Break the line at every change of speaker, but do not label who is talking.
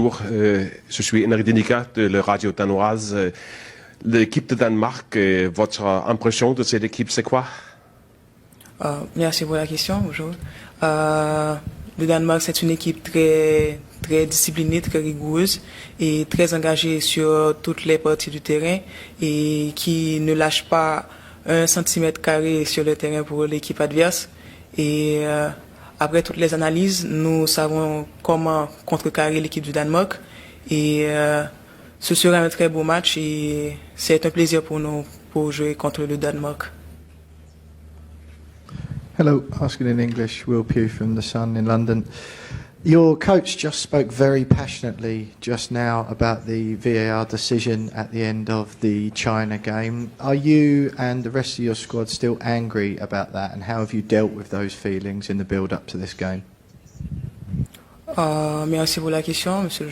Bonjour, je suis Henri Denica de la radio danoise. L'équipe de Danemark, votre impression de cette équipe, c'est quoi?
Merci pour la question. Bonjour. Le Danemark, c'est une équipe très disciplinée, très rigoureuse et très engagée sur toutes les parties du terrain et qui ne lâche pas un centimètre carré sur le terrain pour l'équipe adverse. Et après toutes les analyses, nous savons comment contrecarrer l'équipe du Danemark. Et ce sera un très beau match et c'est un plaisir pour nous pour jouer contre le Danemark.
Hello, asking in English, Will Pugh from The Sun in London. Your coach just spoke very passionately just now about the VAR decision at the end of the China game. Are you and the rest of your squad still angry about that, and how have you dealt with those feelings in the build-up to this game?
Merci pour la question, monsieur le